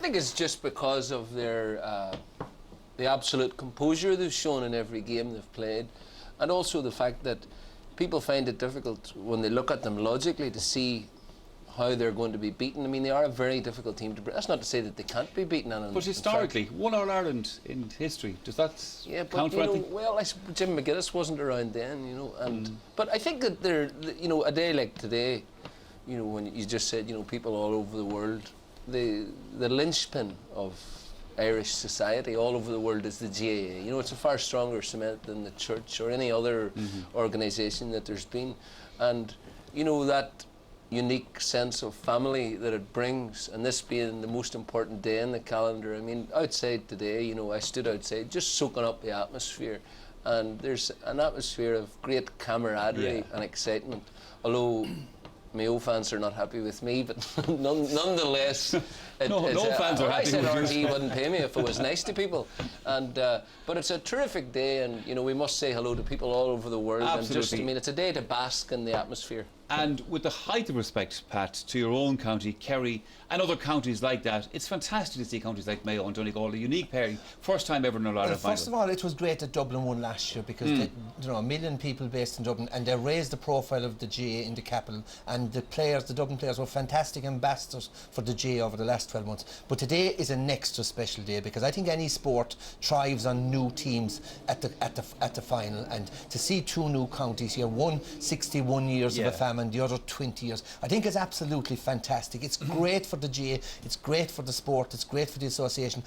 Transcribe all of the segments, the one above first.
I think it's just because of the absolute composure they've shown in every game they've played, and also the fact that people find it difficult when they look at them logically to see how they're going to be beaten. I mean, they are a very difficult team to beat. That's not to say that they can't be beaten. But historically, one All-Ireland in history, does that count for anything? Well, Jim McGuinness wasn't around then, and but I think that a day like today, when you just said, people all over the world, the linchpin of Irish society all over the world is the GAA. It's a far stronger cement than the church or any other organisation that there's been, and that unique sense of family that it brings, and this being the most important day in the calendar. I mean, outside today, I stood outside just soaking up the atmosphere, and there's an atmosphere of great camaraderie and excitement, although Mayo fans are not happy with me, but nonetheless, no fans are happy. I said RT wouldn't pay me if it was nice to people, and but it's a terrific day, and we must say hello to people all over the world. Absolutely. And it's a day to bask in the atmosphere. And with the height of respect, Pat, to your own county, Kerry, and other counties like that, it's fantastic to see counties like Mayo and Donegal, a unique pairing, first time ever in a lot of First of all, it was great that Dublin won last year because a million people based in Dublin, and they raised the profile of the GAA in the capital, and the Dublin players were fantastic ambassadors for the GAA over the last 12 months. But today is an extra special day because I think any sport thrives on new teams at the final, and to see two new counties here, one 61 years of a famine, the other 20 years, I think is absolutely fantastic. It's great for the GAA, it's great for the sport, it's great for the association.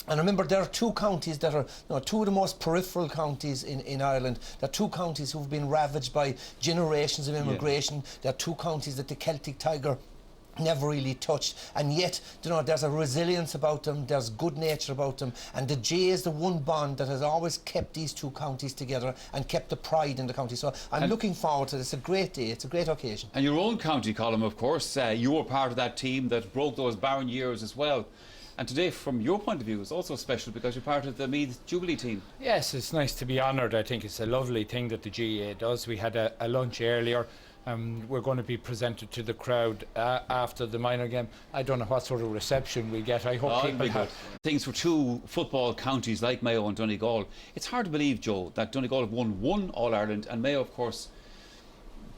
And remember, there are two counties that are two of the most peripheral counties in Ireland. There are two counties who've been ravaged by generations of immigration. There are two counties that the Celtic Tiger never really touched, and yet there's a resilience about them, there's good nature about them, and the GAA is the one bond that has always kept these two counties together and kept the pride in the county. So I'm looking forward to this. It's a great day, it's a great occasion. And your own county, Colm, of course, you were part of that team that broke those barren years as well. And today, from your point of view, is also special because you're part of the Meath Jubilee team. Yes, it's nice to be honoured. I think it's a lovely thing that the GAA does. We had a lunch earlier. We're going to be presented to the crowd after the minor game. I don't know what sort of reception we get. I hope people have. Things for two football counties like Mayo and Donegal. It's hard to believe, Joe, that Donegal have won one All-Ireland, and Mayo, of course,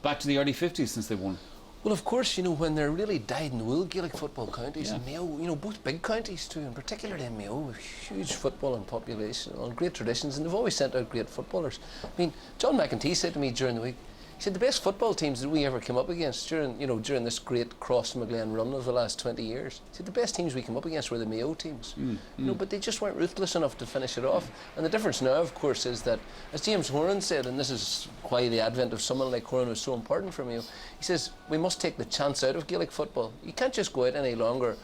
back to the early 50s since they won. Well, of course, when they're really dyed-in-the-wool Gaelic football counties, and Mayo, both big counties too, and particularly Mayo, huge football and population, and great traditions, and they've always sent out great footballers. I mean, John McEntee said to me during the week, he said the best football teams that we ever came up against during this great Cross-Maglen run of the last 20 years, he said the best teams we came up against were the Mayo teams. But they just weren't ruthless enough to finish it off. And the difference now, of course, is that, as James Horan said, and this is why the advent of someone like Horan was so important for Mayo, he says we must take the chance out of Gaelic football. You can't just go out any longer,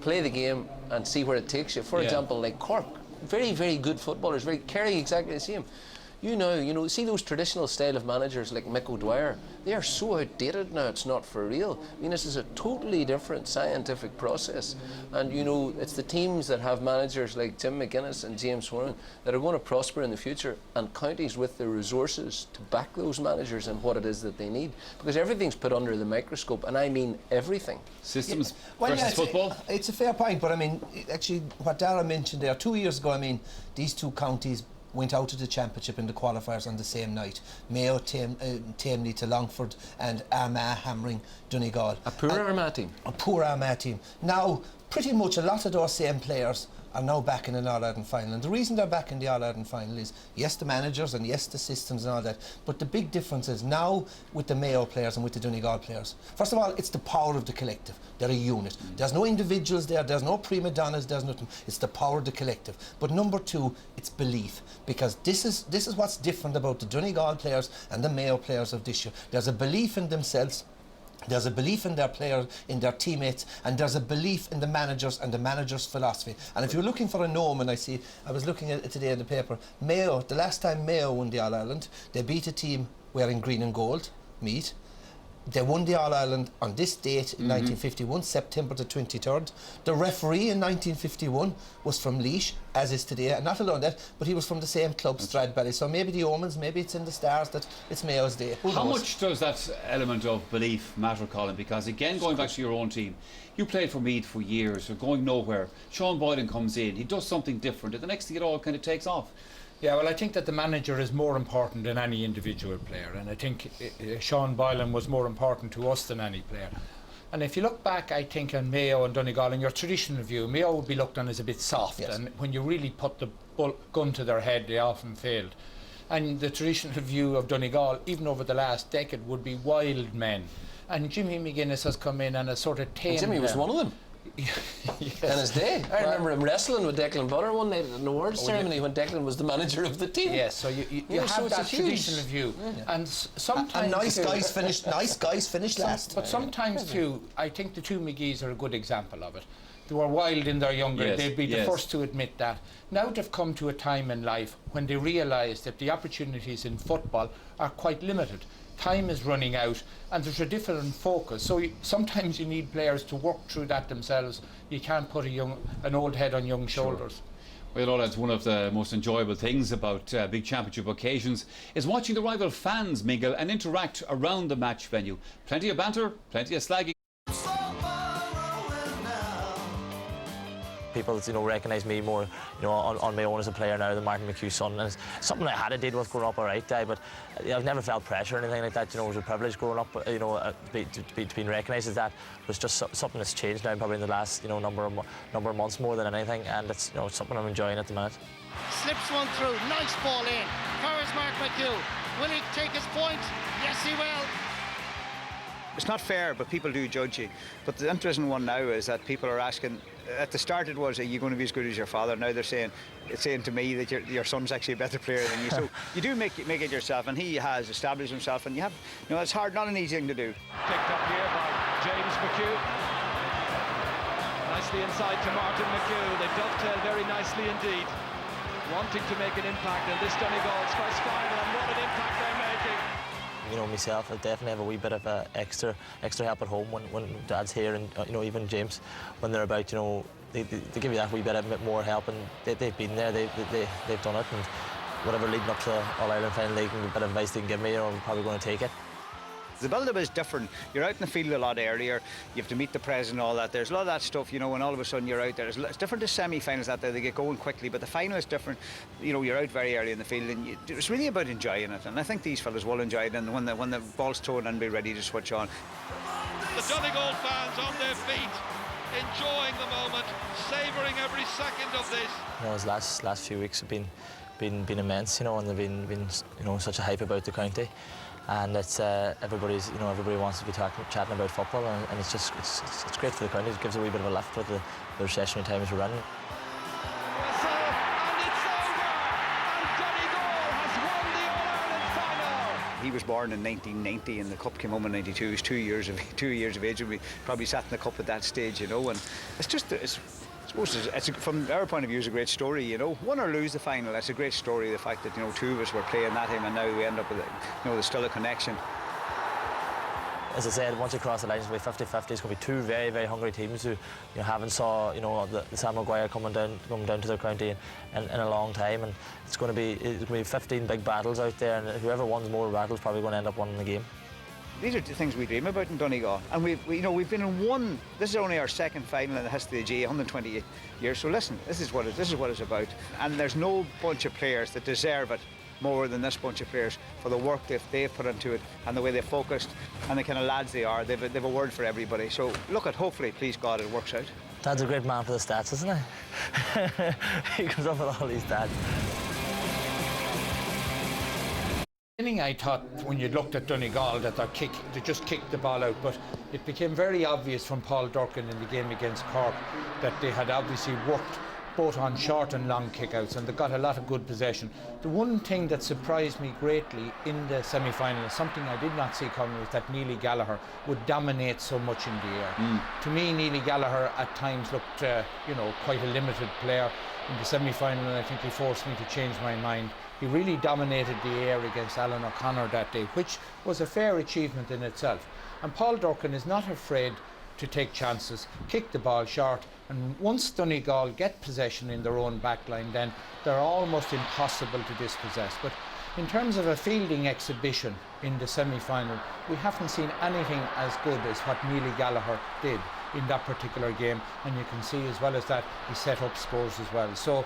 play the game and see where it takes you. For example, like Cork, very, very good footballers, Kerry exactly the same. See those traditional style of managers like Mick O'Dwyer, they are so outdated now, it's not for real. I mean, this is a totally different scientific process, and it's the teams that have managers like Jim McGuinness and James Horan that are going to prosper in the future, and counties with the resources to back those managers and what it is that they need, because everything's put under the microscope, and I mean everything. Systems versus football? It's a fair point, but I mean, actually, what Dara mentioned there, 2 years ago, I mean, these two counties went out to the championship in the qualifiers on the same night. Mayo tamely to Longford, and Armagh hammering Donegal. A poor Armagh team. A poor Armagh team. Now, pretty much a lot of those same players are now back in an All-Ireland final. And the reason they're back in the All-Ireland final is, yes, the managers and yes, the systems and all that, but the big difference is now with the Mayo players and with the Donegal players. First of all, it's the power of the collective. They're a unit. There's no individuals there, there's no prima donnas, there's nothing. It's the power of the collective. But number two, it's belief, because this is what's different about the Donegal players and the Mayo players of this year. There's a belief in themselves, there's a belief in their players, in their teammates, and there's a belief in the managers and the managers' philosophy. And if you're looking for a omen, I was looking at it today in the paper, Mayo, the last time Mayo won the All-Ireland, they beat a team wearing green and gold, Meath. They won the All-Ireland on this date in 1951, September the 23rd. The referee in 1951 was from Laois, as is today, and not alone that, but he was from the same club, Stradbally. So maybe the omens, maybe it's in the stars that it's Mayo's day. Who How knows? much does that element of belief matter, Colin? Because again, going back to your own team, you played for Meath for years, you're going nowhere. Sean Boylan comes in, he does something different, and the next thing it all kind of takes off. Yeah, well, I think that the manager is more important than any individual player, and I think Sean Boylan was more important to us than any player. And if you look back, I think, on Mayo and Donegal, in your traditional view, Mayo would be looked on as a bit soft, yes. and when you really put the gun to their head, they often failed. And the traditional view of Donegal, even over the last decade, would be wild men. And Jimmy McGuinness has come in and has sort of tamed Jimmy was them. one of them. Yes. In his day. I remember him wrestling with Declan Butter one night at an awards ceremony when Declan was the manager of the team. Yes, so you so have it's that a huge- traditional view. And sometimes And nice too- guys finished last. But sometimes too, I think the two McGees are a good example of it. They were wild in their younger, Yes, they'd be the yes. first to admit that. Now they've come to a time in life when they realise that the opportunities in football are quite limited. Time is running out and there's a different focus. So sometimes you need players to work through that themselves. You can't put an old head on young shoulders. Well, all that's one of the most enjoyable things about big championship occasions is watching the rival fans mingle and interact around the match venue. Plenty of banter, plenty of slagging. People, recognise me more, on my own as a player now than Martin McHugh's son. And it's something I had to deal with growing up, alright, but I've never felt pressure or anything like that. It was a privilege growing up, to be recognised as that. But it's just something that's changed now, probably in the last, number of months more than anything. And it's, it's something I'm enjoying at the minute. Slips one through, nice ball in. Powers Mark McHugh. Will he take his point? Yes, he will. It's not fair, but people do judge you. But the interesting one now is that people are asking, at the start it was, are you going to be as good as your father? Now they're saying to me that your son's actually a better player than you. So you do make it yourself, and he has established himself, and you have, it's hard, not an easy thing to do. Picked up here by James McHugh. Nicely inside to Martin McHugh. They dovetail very nicely indeed. Wanting to make an impact in this Donegal's first final, and what an impact they're making. Myself, I definitely have a wee bit of extra help at home when Dad's here, and even James, when they're about, they give you that wee bit more help, and they've been there, they've done it, and whatever leading up to the All-Ireland final, they can, a bit of advice they can give me, I'm probably going to take it. The build-up is different. You're out in the field a lot earlier. You have to meet the president and all that. There's a lot of that stuff, and all of a sudden you're out there. It's different to semi-finals out there. They get going quickly, but the final is different. You're out very early in the field, and it's really about enjoying it. And I think these fellas will enjoy it. And when the ball's thrown in, be ready to switch on. The Donegal fans on their feet, enjoying the moment, savouring every second of this. His last few weeks have been immense, and they've been such a hype about the county. And it's everybody wants to be chatting about football, and it's great for the county. It gives a wee bit of a lift with the recessionary times we're running. Whistle, and it's over, and Donegal has won the All-Ireland final. He was born in 1990, and the cup came home in '92. He's 2 years of age, and we probably sat in the cup at that stage, and I suppose it's from our point of view, it's a great story, Win or lose the final, it's a great story, the fact that, two of us were playing that time, and now we end up with, there's still a connection. As I said, once you cross the line, it's going to be 50-50. It's going to be two very, very hungry teams who haven't saw the Sam Maguire coming down to their county in a long time, and it's going to be 15 big battles out there, and whoever wins more battles probably going to end up winning the game. These are the things we dream about in Donegal, and we've been in one. This is only our second final in the history of the GAA, 128 years. So listen, this is what it's about, and there's no bunch of players that deserve it more than this bunch of players for the work that they've put into it and the way they've focused and the kind of lads they are. They've a word for everybody. So hopefully, please God, it works out. Dad's a great man for the stats, isn't he? He comes up with all these stats. I thought when you looked at Donegal that they just kicked the ball out, but it became very obvious from Paul Durkin in the game against Cork that they had obviously worked both on short and long kickouts, and they got a lot of good possession. The one thing that surprised me greatly in the semi-final, something I did not see coming, was that Neely Gallagher would dominate so much in the air. To me, Neely Gallagher at times looked, quite a limited player in the semi-final, and I think he forced me to change my mind. He really dominated the air against Alan O'Connor that day, which was a fair achievement in itself. And Paul Durcan is not afraid to take chances, kick the ball short, and once Donegal get possession in their own backline, then they're almost impossible to dispossess. But in terms of a fielding exhibition in the semi-final, we haven't seen anything as good as what Neely Gallagher did in that particular game, and you can see as well as that he set up scores as well. So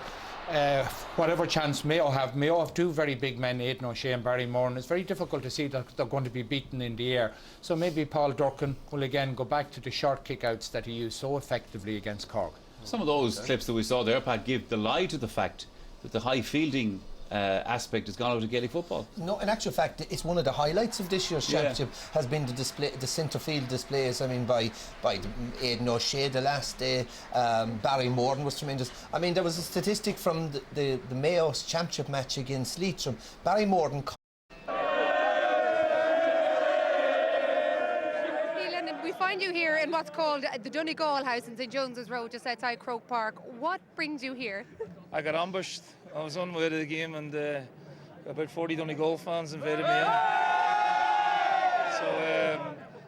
whatever chance Mayo have two very big men, Aidan O'Shea and Barry Moore, and it's very difficult to see that they're going to be beaten in the air. So maybe Paul Durcan will again go back to the short kick-outs that he used so effectively against Cork. Some of those clips that we saw there, Pat, give the lie to the fact that the high fielding aspect has gone out of Gaelic football. No, in actual fact, it's one of the highlights of this year's championship has been the display, the centre field displays. I mean, by Aidan O'Shea the last day, Barry Morton was tremendous. I mean, there was a statistic from the Mayo's championship match against Leitrim. Barry Morton. We find you here in what's called the Donegal House in St Jones's Road, just outside Croke Park. What brings you here? I got ambushed. I was on the way to the game, and about 40 Donegal fans invited me in. So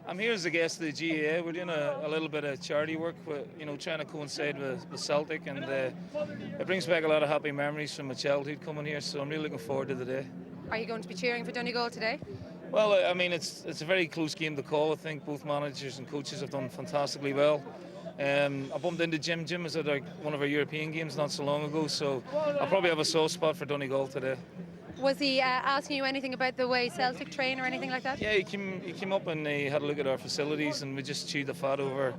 I'm here as a guest of the GAA. We're doing a little bit of charity work, with, trying to coincide with Celtic, and it brings back a lot of happy memories from my childhood coming here. So I'm really looking forward to the day. Are you going to be cheering for Donegal today? Well, I mean, it's a very close game to call. I think both managers and coaches have done fantastically well. I bumped into Jim. Jim was at one of our European games not so long ago, so I'll probably have a soft spot for Donegal today. Was he asking you anything about the way Celtic train or anything like that? Yeah, he came up and he had a look at our facilities, and we just chewed the fat over,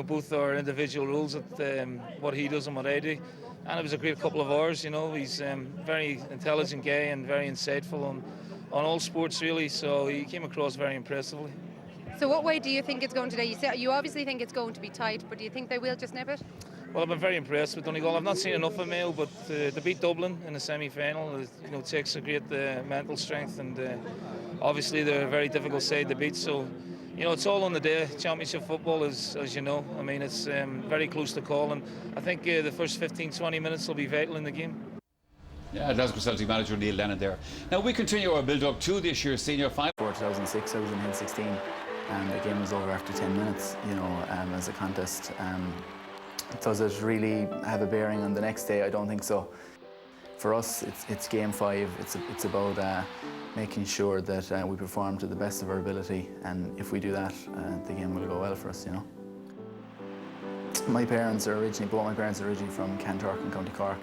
both our individual rules at what he does and what I do. And it was a great couple of hours. He's a very intelligent guy and very insightful on all sports really. So he came across very impressively. So what way do you think it's going today? You obviously think it's going to be tight, but do you think they will just nip it? Well, I've been very impressed with Donegal. I've not seen enough of Mayo, but to beat Dublin in the semi-final, takes a great mental strength, and obviously they're a very difficult side to beat. So, it's all on the day. Championship football is, as you know, I mean, it's very close to call, and I think the first 15-20 minutes will be vital in the game. Yeah, Glasgow Celtic manager Neil Lennon there. Now we continue our build-up to this year's senior final. For 2006, I was in Hill 16. And the game was over after 10 minutes, as a contest. Does it really have a bearing on the next day? I don't think so. For us, it's game 5. It's about making sure that we perform to the best of our ability, and if we do that, the game will go well for us, both my parents are originally from Cantork in County Cork.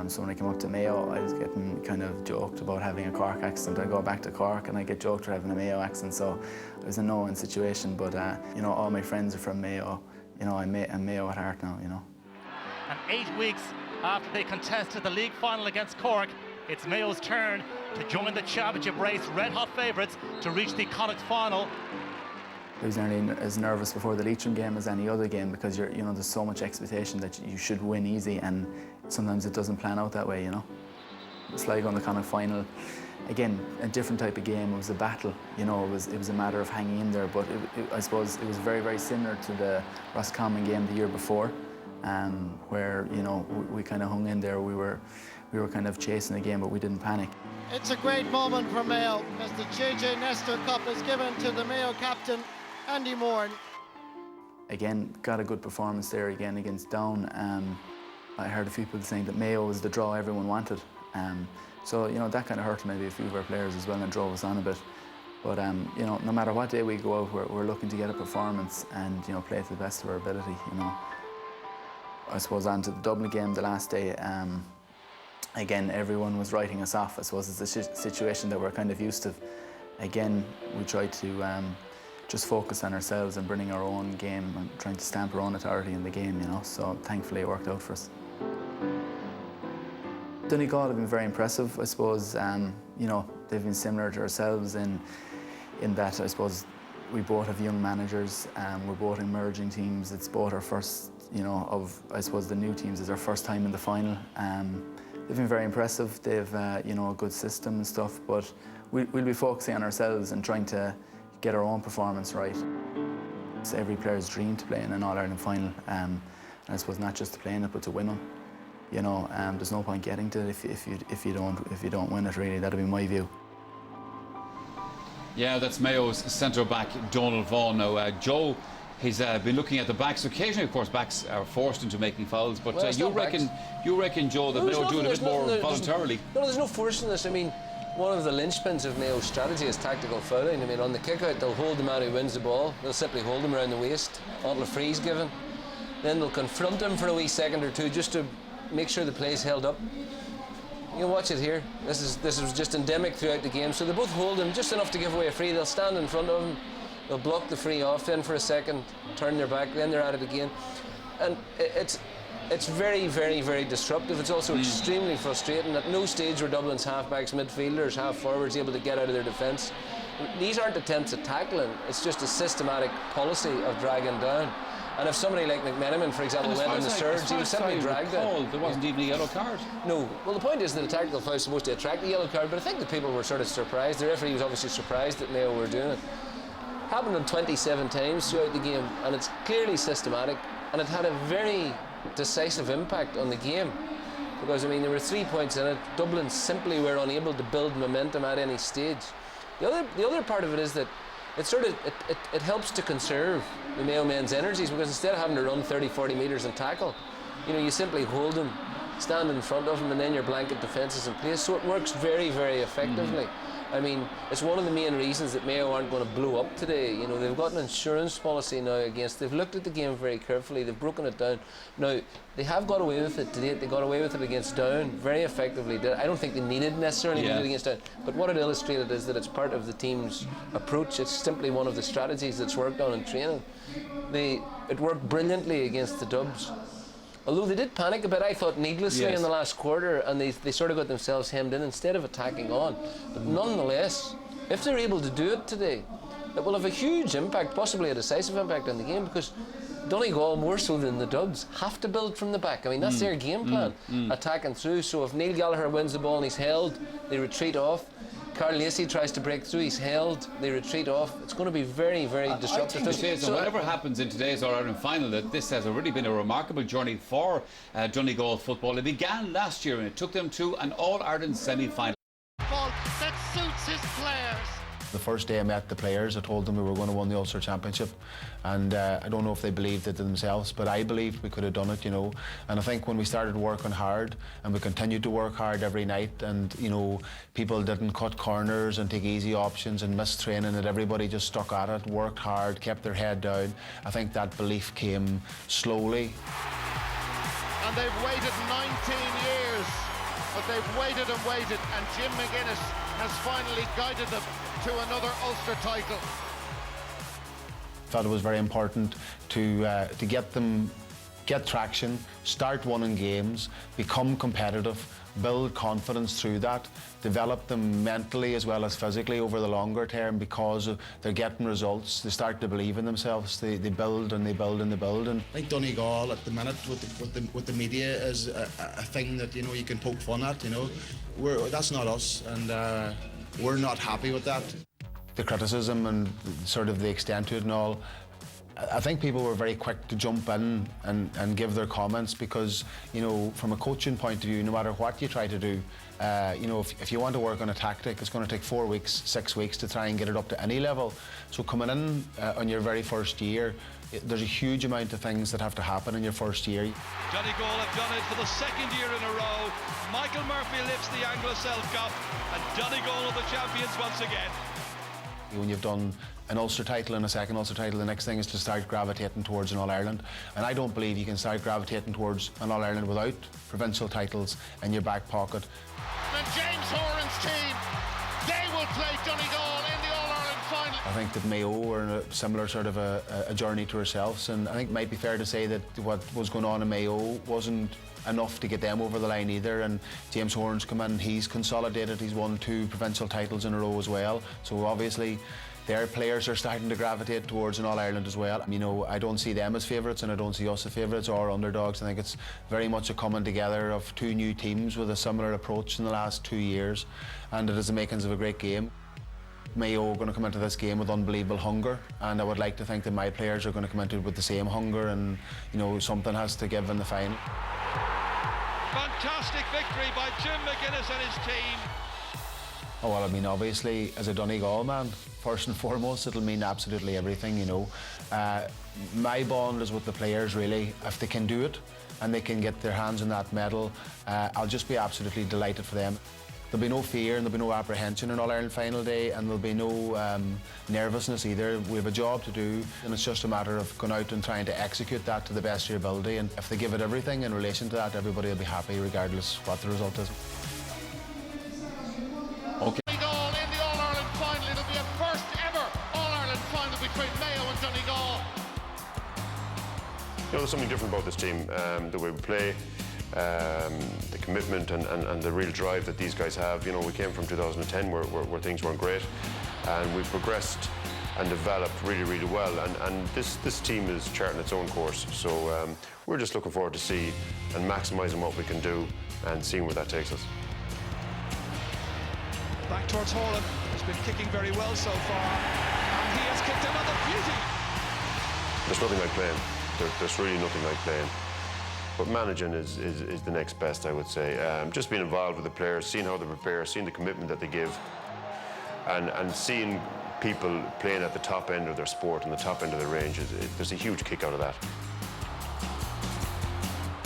So when I came up to Mayo, I was getting kind of joked about having a Cork accent. I go back to Cork and I get joked for having a Mayo accent, so it was a no-win situation. But all my friends are from Mayo. I'm Mayo at heart now. And 8 weeks after they contested the league final against Cork, it's Mayo's turn to join the championship race. Red-hot favourites to reach the Connacht final. I was nearly as nervous before the Leitrim game as any other game, because there's so much expectation that you should win easy, and sometimes it doesn't plan out that way, Sligo on the Connacht final, again, a different type of game. It was a battle, it was a matter of hanging in there, but I suppose it was very, very similar to the Roscommon game the year before, where, we kind of hung in there. We were kind of chasing the game, but we didn't panic. It's a great moment for Mayo as the JJ Nestor Cup is given to the Mayo captain, Andy Moore. Again, got a good performance there again against Down. I heard a few people saying that Mayo was the draw everyone wanted. So, that kind of hurt maybe a few of our players as well and drove us on a bit. But, no matter what day we go out, we're looking to get a performance and, play to the best of our ability, I suppose on to the Dublin game the last day, again, everyone was writing us off. I suppose it's a situation that we're kind of used to. Again, we tried to just focus on ourselves and bringing our own game and trying to stamp our own authority in the game, so thankfully it worked out for us. Donegal have been very impressive, I suppose. They've been similar to ourselves in that, I suppose, we both have young managers, we're both emerging teams. It's both our first, I suppose the new teams is our first time in the final. They've been very impressive. They've, a good system and stuff, but we'll be focusing on ourselves and trying to get our own performance right. It's every player's dream to play in an All-Ireland final, and I suppose not just to play in it, but to win them. There's no point getting to it if you don't win it, really. That'd be my view. Yeah, that's Mayo's centre-back, Donald Vaughan. Now, Joe, he's been looking at the backs. Occasionally, of course, backs are forced into making fouls, but Well, you reckon, Joe, that Mayo do it a bit more voluntarily? No, there's no force in this. I mean, one of the linchpins of Mayo's strategy is tactical fouling. I mean, on the kick-out, they'll hold the man who wins the ball. They'll simply hold him around the waist until a free's given. Then they'll confront him for a wee second or two just to make sure the play's held up. You can watch it here. This is just endemic throughout the game. So they both hold him just enough to give away a free. They'll stand in front of him. They'll block the free off then for a second, turn their back, then they're at it again. And it's very, very, very disruptive. It's also extremely frustrating. At no stage were Dublin's half-backs, midfielders, half-forwards able to get out of their defence. These aren't attempts at tackling. It's just a systematic policy of dragging down. And if somebody like McMenamin, for example, went in the surge, he was simply dragged out. There wasn't even a yellow card. No. Well, the point is that a tactical foul is supposed to attract a yellow card, but I think the people were sort of surprised. The referee was obviously surprised that Mayo were doing it. Happened on 27 times throughout the game, and it's clearly systematic, and it had a very decisive impact on the game. Because, I mean, there were 3 points in it. Dublin simply were unable to build momentum at any stage. The other part of it is that it helps to conserve the Mayo men's energies, because instead of having to run 30-40 metres and tackle, you simply hold them, stand in front of them, and then your blanket defence is in place. So it works very, very effectively. I mean, it's one of the main reasons that Mayo aren't going to blow up today. They've got an insurance policy now they've looked at the game very carefully, they've broken it down. Now, they have got away with it today. They got away with it against Down very effectively. I don't think they needed necessarily to do it against Down, but what it illustrated is that it's part of the team's approach. It's simply one of the strategies that's worked on in training. It worked brilliantly against the Dubs. Although they did panic a bit, I thought, needlessly in the last quarter, and they sort of got themselves hemmed in instead of attacking on. But nonetheless, if they're able to do it today, it will have a huge impact, possibly a decisive impact on the game, because Donegal, more so than the Dubs, have to build from the back. I mean, that's their game plan, attacking through. So if Neil Gallagher wins the ball and he's held, they retreat off. Carl Lacey tries to break through, he's held, they retreat off. It's going to be very, very disruptive. So whatever happens in today's All-Ireland final, that this has already been a remarkable journey for Donegal football. It began last year and it took them to an All-Ireland semi-final. That suits his players. The first day I met the players, I told them we were going to win the Ulster Championship, and I don't know if they believed it themselves, but I believed we could have done it, And I think when we started working hard, and we continued to work hard every night, and people didn't cut corners and take easy options and miss training, that everybody just stuck at it, worked hard, kept their head down. I think that belief came slowly. And they've waited 19 years, but they've waited and waited, and Jim McGuinness has finally guided them to another Ulster title. I thought it was very important to get traction, start winning games, become competitive, build confidence through that, develop them mentally as well as physically over the longer term, because they're getting results. They start to believe in themselves. They build and they build and they build. And I think Donegal at the minute with the media is a thing that you can poke fun at. That's not us, and we're not happy with that. The criticism and sort of the extent to it and all, I think people were very quick to jump in and give their comments, because from a coaching point of view, no matter what you try to do, if you want to work on a tactic, it's going to take 4 weeks, 6 weeks to try and get it up to any level. So coming in on your very first year, there's a huge amount of things that have to happen in your first year. Donegal have done it for the second year in a row. Michael Murphy lifts the Anglo-Celt Cup, and Donegal are the champions once again. When you've done an Ulster title and a second Ulster title, the next thing is to start gravitating towards an All-Ireland. And I don't believe you can start gravitating towards an All-Ireland without provincial titles in your back pocket. And James Horan's team, they will play Donegal in the All-Ireland final. I think that Mayo were in a similar sort of a journey to ourselves, and I think it might be fair to say that what was going on in Mayo wasn't enough to get them over the line either. And James Horan's come in, he's consolidated, he's won 2 provincial titles in a row as well. So obviously their players are starting to gravitate towards an All-Ireland as well. I don't see them as favourites, and I don't see us as favourites or underdogs. I think it's very much a coming together of 2 new teams with a similar approach in the last 2 years, and it is the makings of a great game. Mayo are going to come into this game with unbelievable hunger, and I would like to think that my players are going to come into it with the same hunger, and something has to give in the final. Fantastic victory by Jim McGuinness and his team. Oh, well, I mean, obviously, as a Donegal man, first and foremost, it'll mean absolutely everything, you know. My bond is with the players, really. If they can do it and they can get their hands on that medal, I'll just be absolutely delighted for them. There'll be no fear and there'll be no apprehension on All-Ireland final day, and there'll be no nervousness either. We have a job to do, and it's just a matter of going out and trying to execute that to the best of your ability. And if they give it everything in relation to that, everybody will be happy regardless what the result is. Okay. Donegal in the All-Ireland final. It'll be a first ever All-Ireland final between Mayo and Donegal. You know, there's something different about this team, the way we play. The commitment and the real drive that these guys have. You know, we came from 2010 where things weren't great, and we progressed and developed really, really well. And this team is charting its own course. So we're just looking forward to see and maximising what we can do and seeing where that takes us. Back towards Horan, who's been kicking very well so far, and he has kicked another beauty. There's nothing like playing. There's really nothing like playing. But managing is the next best, I would say. Just being involved with the players, seeing how they prepare, seeing the commitment that they give, and seeing people playing at the top end of their sport and the top end of their range, there's a huge kick out of that.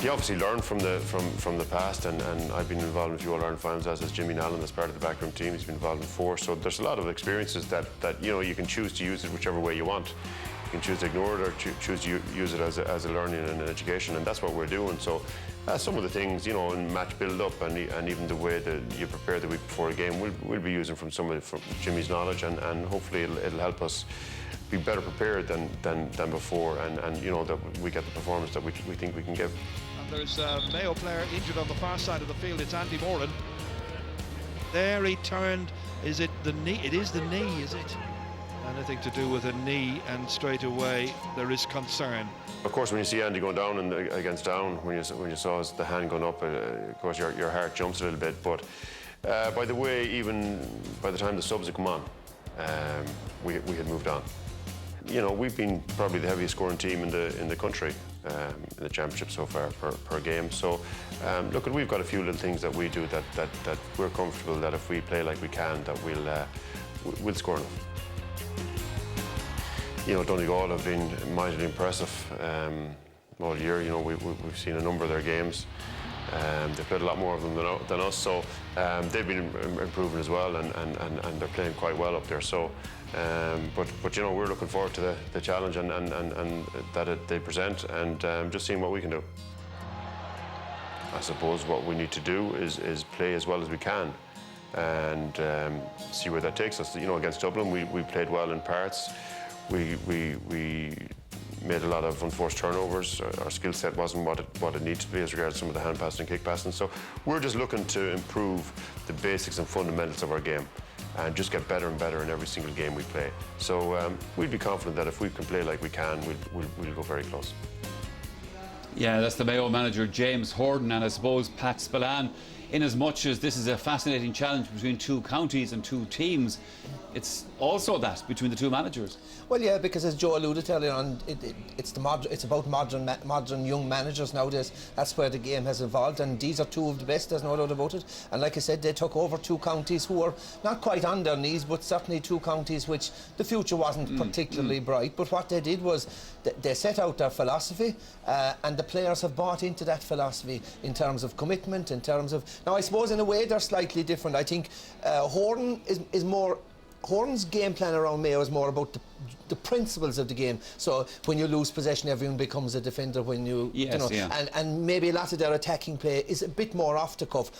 You obviously learn from the past, and I've been involved in a few All-Ireland finals, as is Jimmy Nallen, that's part of the backroom team. He's been involved in 4, so there's a lot of experiences that you know, you can choose to use it whichever way you want. You can choose to ignore it or choose to use it as a learning and an education, and that's what we're doing. So some of the things, you know, in match build-up and even the way that you prepare the week before a game, we'll be using from Jimmy's knowledge, and hopefully it'll help us be better prepared than before, and you know, that we get the performance that we think we can give. And there's a Mayo player injured on the far side of the field. It's Andy Moran. There he turned. Is it the knee? It is the knee, is it? Anything to do with a knee, and straight away there is concern. Of course, when you see Andy going down against Down, when you saw the hand going up, of course your heart jumps a little bit. But by the way, even by the time the subs had come on, we had moved on. You know, we've been probably the heaviest scoring team in the country in the championship so far per game. So look, we've got a few little things that we do that we're comfortable that if we play like we can, that we'll score enough. You know, Donegal have been mightily impressive all year. You know, we've seen a number of their games. They've played a lot more of them than us, so they've been improving as well, and they're playing quite well up there. So, but you know, we're looking forward to the challenge and that they present, and just seeing what we can do. I suppose what we need to do is play as well as we can, and see where that takes us. You know, against Dublin, we played well in parts. We made a lot of unforced turnovers. Our skill set wasn't what it needs to be as regards some of the hand passing and kick passing. So we're just looking to improve the basics and fundamentals of our game and just get better and better in every single game we play. So we'd be confident that if we can play like we can, we'll go very close. Yeah, that's the Mayo manager, James Horan, and I suppose Pat Spillane. In as much as this is a fascinating challenge between two counties and two teams, it's also that between the two managers. Well, yeah, because as Joe alluded to earlier on, it's about modern young managers nowadays. That's where the game has evolved, and these are two of the best, there's no doubt about it. And like I said, they took over two counties who were not quite on their knees, but certainly two counties which the future wasn't particularly bright. But what they did was they set out their philosophy, and the players have bought into that philosophy in terms of commitment, in terms of... Now, I suppose in a way they're slightly different. I think Horan is more... Horan's game plan around Mayo is more about the principles of the game. So when you lose possession, everyone becomes a defender. When you know, and maybe a lot of their attacking play is a bit more off the cuff.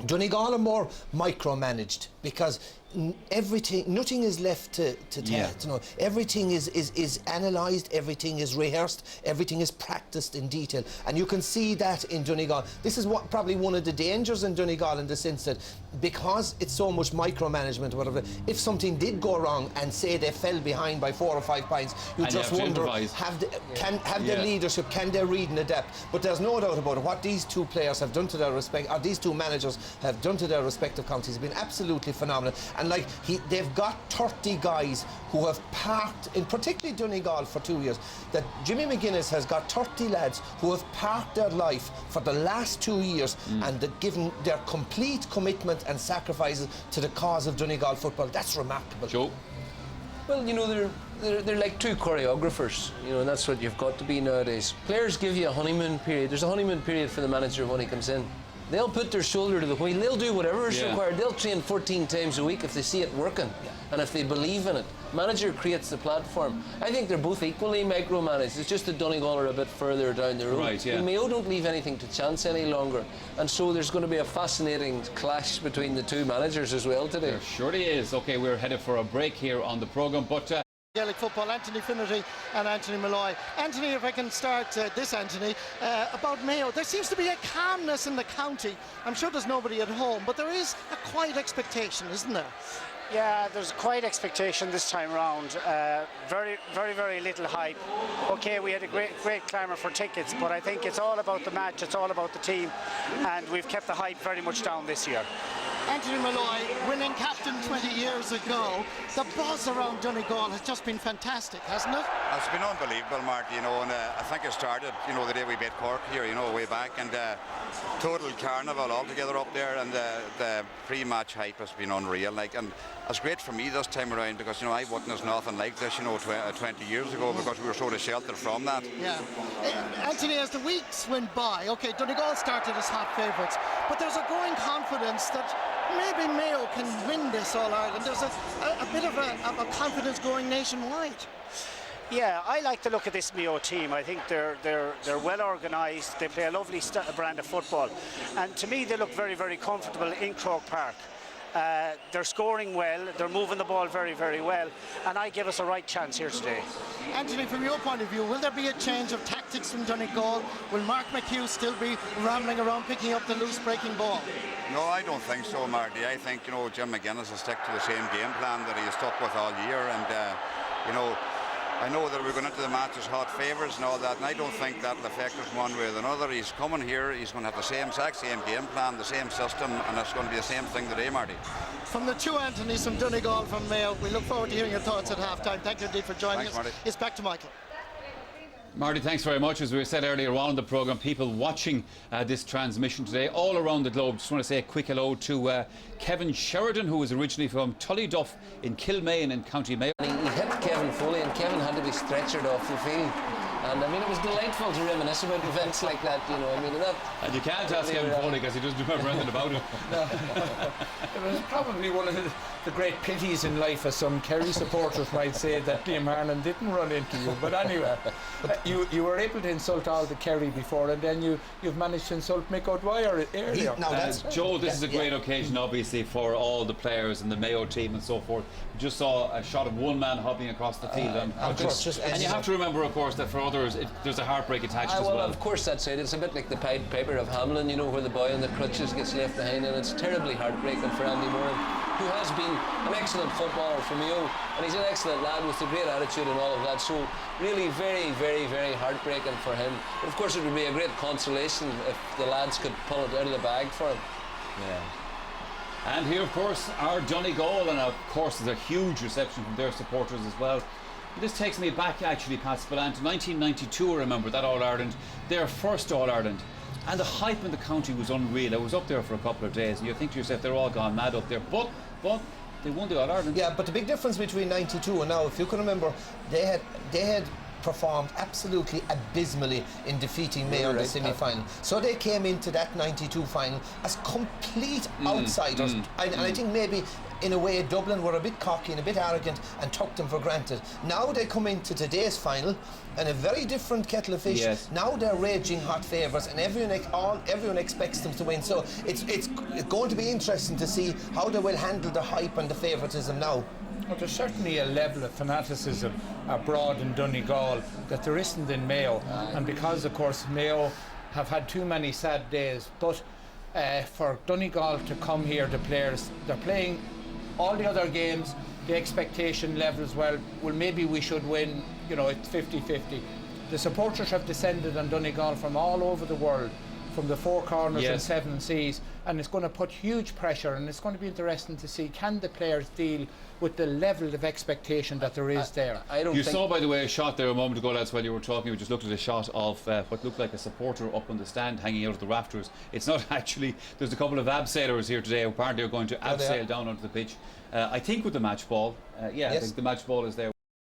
Donegal are more micromanaged because nothing is left to you know, everything is analysed, everything is rehearsed, everything is practiced in detail, and you can see that in Donegal. This is what probably one of the dangers in Donegal, in the sense that because it's so much micromanagement or whatever, if something did go wrong and say they fell behind by 4 or 5 points, you just wonder, have the leadership, can they read and adapt? But there's no doubt about it, what these two players have done to their these two managers have done to their respective counties has been absolutely phenomenal. And like they've got 30 guys who have parked, in particularly Donegal for 2 years, that Jimmy McGuinness has got 30 lads who have parked their life for the last 2 years and they've given their complete commitment and sacrifices to the cause of Donegal football. That's remarkable. Joe? Well, you know, they're like two choreographers, you know, and that's what you've got to be nowadays. Players give you a honeymoon period. There's a honeymoon period for the manager when he comes in. They'll put their shoulder to the wheel. They'll do whatever is required. They'll train 14 times a week if they see it working and if they believe in it. Manager creates the platform. I think they're both equally micromanaged. It's just that Donegal are a bit further down the road. Right, yeah. Mayo don't leave anything to chance any longer. And so there's going to be a fascinating clash between the two managers as well today. There surely is. OK, we're headed for a break here on the programme, but... Gaelic football, Anthony Finnerty and Anthony Malloy. Anthony, if I can start about Mayo. There seems to be a calmness in the county. I'm sure there's nobody at home, but there is a quiet expectation, isn't there? Yeah, there's a quiet expectation this time round. Very, very, very little hype. Okay, we had a great clamour for tickets, but I think it's all about the match, it's all about the team, and we've kept the hype very much down this year. Anthony Malloy, winning captain 20 years ago, the buzz around Donegal has just been fantastic, hasn't it? It's been unbelievable, Mark, you know, and I think it started, you know, the day we beat Cork here, you know, way back, and total carnival altogether up there, and the pre-match hype has been unreal, like, and it's great for me this time around because, you know, I witnessed nothing like this, you know, 20 years ago because we were sort of sheltered from that. Yeah. Anthony, as the weeks went by, okay, Donegal started as hot favourites, but there's a growing confidence that maybe Mayo can win this All-Ireland. There's a bit of a confidence going nationwide. Yeah, I like the look of this Mayo team. I think they're well organised. They play a lovely brand of football, and to me, they look very, very comfortable in Croke Park. They're scoring well, they're moving the ball very, very well, and I give us a right chance here today. Anthony, from your point of view, will there be a change of tactics from Donegal? Will Mark McHugh still be rambling around picking up the loose breaking ball? No, I don't think so, Marty. I think, you know, Jim McGuinness will stick to the same game plan that he has stuck with all year, and you know, I know that we're going into the match as hot favourites and all that, and I don't think that'll affect us one way or another. He's coming here, he's going to have the exact same game plan, the same system, and it's going to be the same thing today, Marty. From the two Anthonys, from Donegal, from Mayo, we look forward to hearing your thoughts at half-time. Thank you indeed for joining us. Marty. It's back to Michael. Marty, thanks very much. As we said earlier on in the programme, people watching this transmission today all around the globe. Just want to say a quick hello to Kevin Sheridan, who was originally from Tullyduff in Kilmaine in County Mayo. He hit Kevin Foley and Kevin had to be stretchered off the field. And I mean, it was delightful to reminisce about events like that, you know. I mean, and you can't ask Kevin Foley because he doesn't remember anything about it. No. It was probably one of the great pities in life, as some Kerry supporters might say, that Liam Harlan didn't run into you. But anyway, you were able to insult all the Kerry before, and then you've managed to insult Mick O'Dwyer earlier. Joe, this is a great occasion, obviously, for all the players and the Mayo team and so forth. We just saw a shot of one man hopping across the field. And you have to remember, of course, that for others, there's a heartbreak attached as well. Of course, that's it. It's a bit like the Pied Piper of Hamelin, you know, where the boy on the crutches gets left behind, and it's terribly heartbreaking for Andy Moran, who has been an excellent footballer for Mayo, and he's an excellent lad with a great attitude and all of that. So really very, very, very heartbreaking for him. But of course, it would be a great consolation if the lads could pull it out of the bag for him. Yeah. And here, of course, are Donegal, and of course there's a huge reception from their supporters as well. This takes me back, actually, Pat Spillane, to 1992. I remember that All-Ireland, their first All-Ireland, and the hype in the county was unreal. I was up there for a couple of days, and you think to yourself, they're all gone mad up there, but they won the All-Ireland. Yeah, but the big difference between 92 and now, if you can remember, they had performed absolutely abysmally in defeating Mayo in the semi-final. So they came into that 92 final as complete outsiders. And I think maybe in a way Dublin were a bit cocky and a bit arrogant and took them for granted. Now they come into today's final and a very different kettle of fish. Yes. Now they're raging hot favourites and everyone expects them to win. So it's going to be interesting to see how they will handle the hype and the favouritism now. But there's certainly a level of fanaticism abroad in Donegal that there isn't in Mayo, and because of course Mayo have had too many sad days, but for Donegal to come here, the players, they're playing all the other games, the expectation levels, well maybe we should win, you know, it's 50-50. The supporters have descended on Donegal from all over the world, from the four corners and Yes. seven seas, and it's going to put huge pressure, and it's going to be interesting to see, can the players deal with the level of expectation that there is there. You saw, by the way, a shot there a moment ago, lads, while you were talking. We just looked at a shot of what looked like a supporter up on the stand hanging out of the rafters. It's not actually. There's a couple of abseilers here today who apparently are going to abseil down onto the pitch. I think with the match ball. I Yes. think the match ball is there.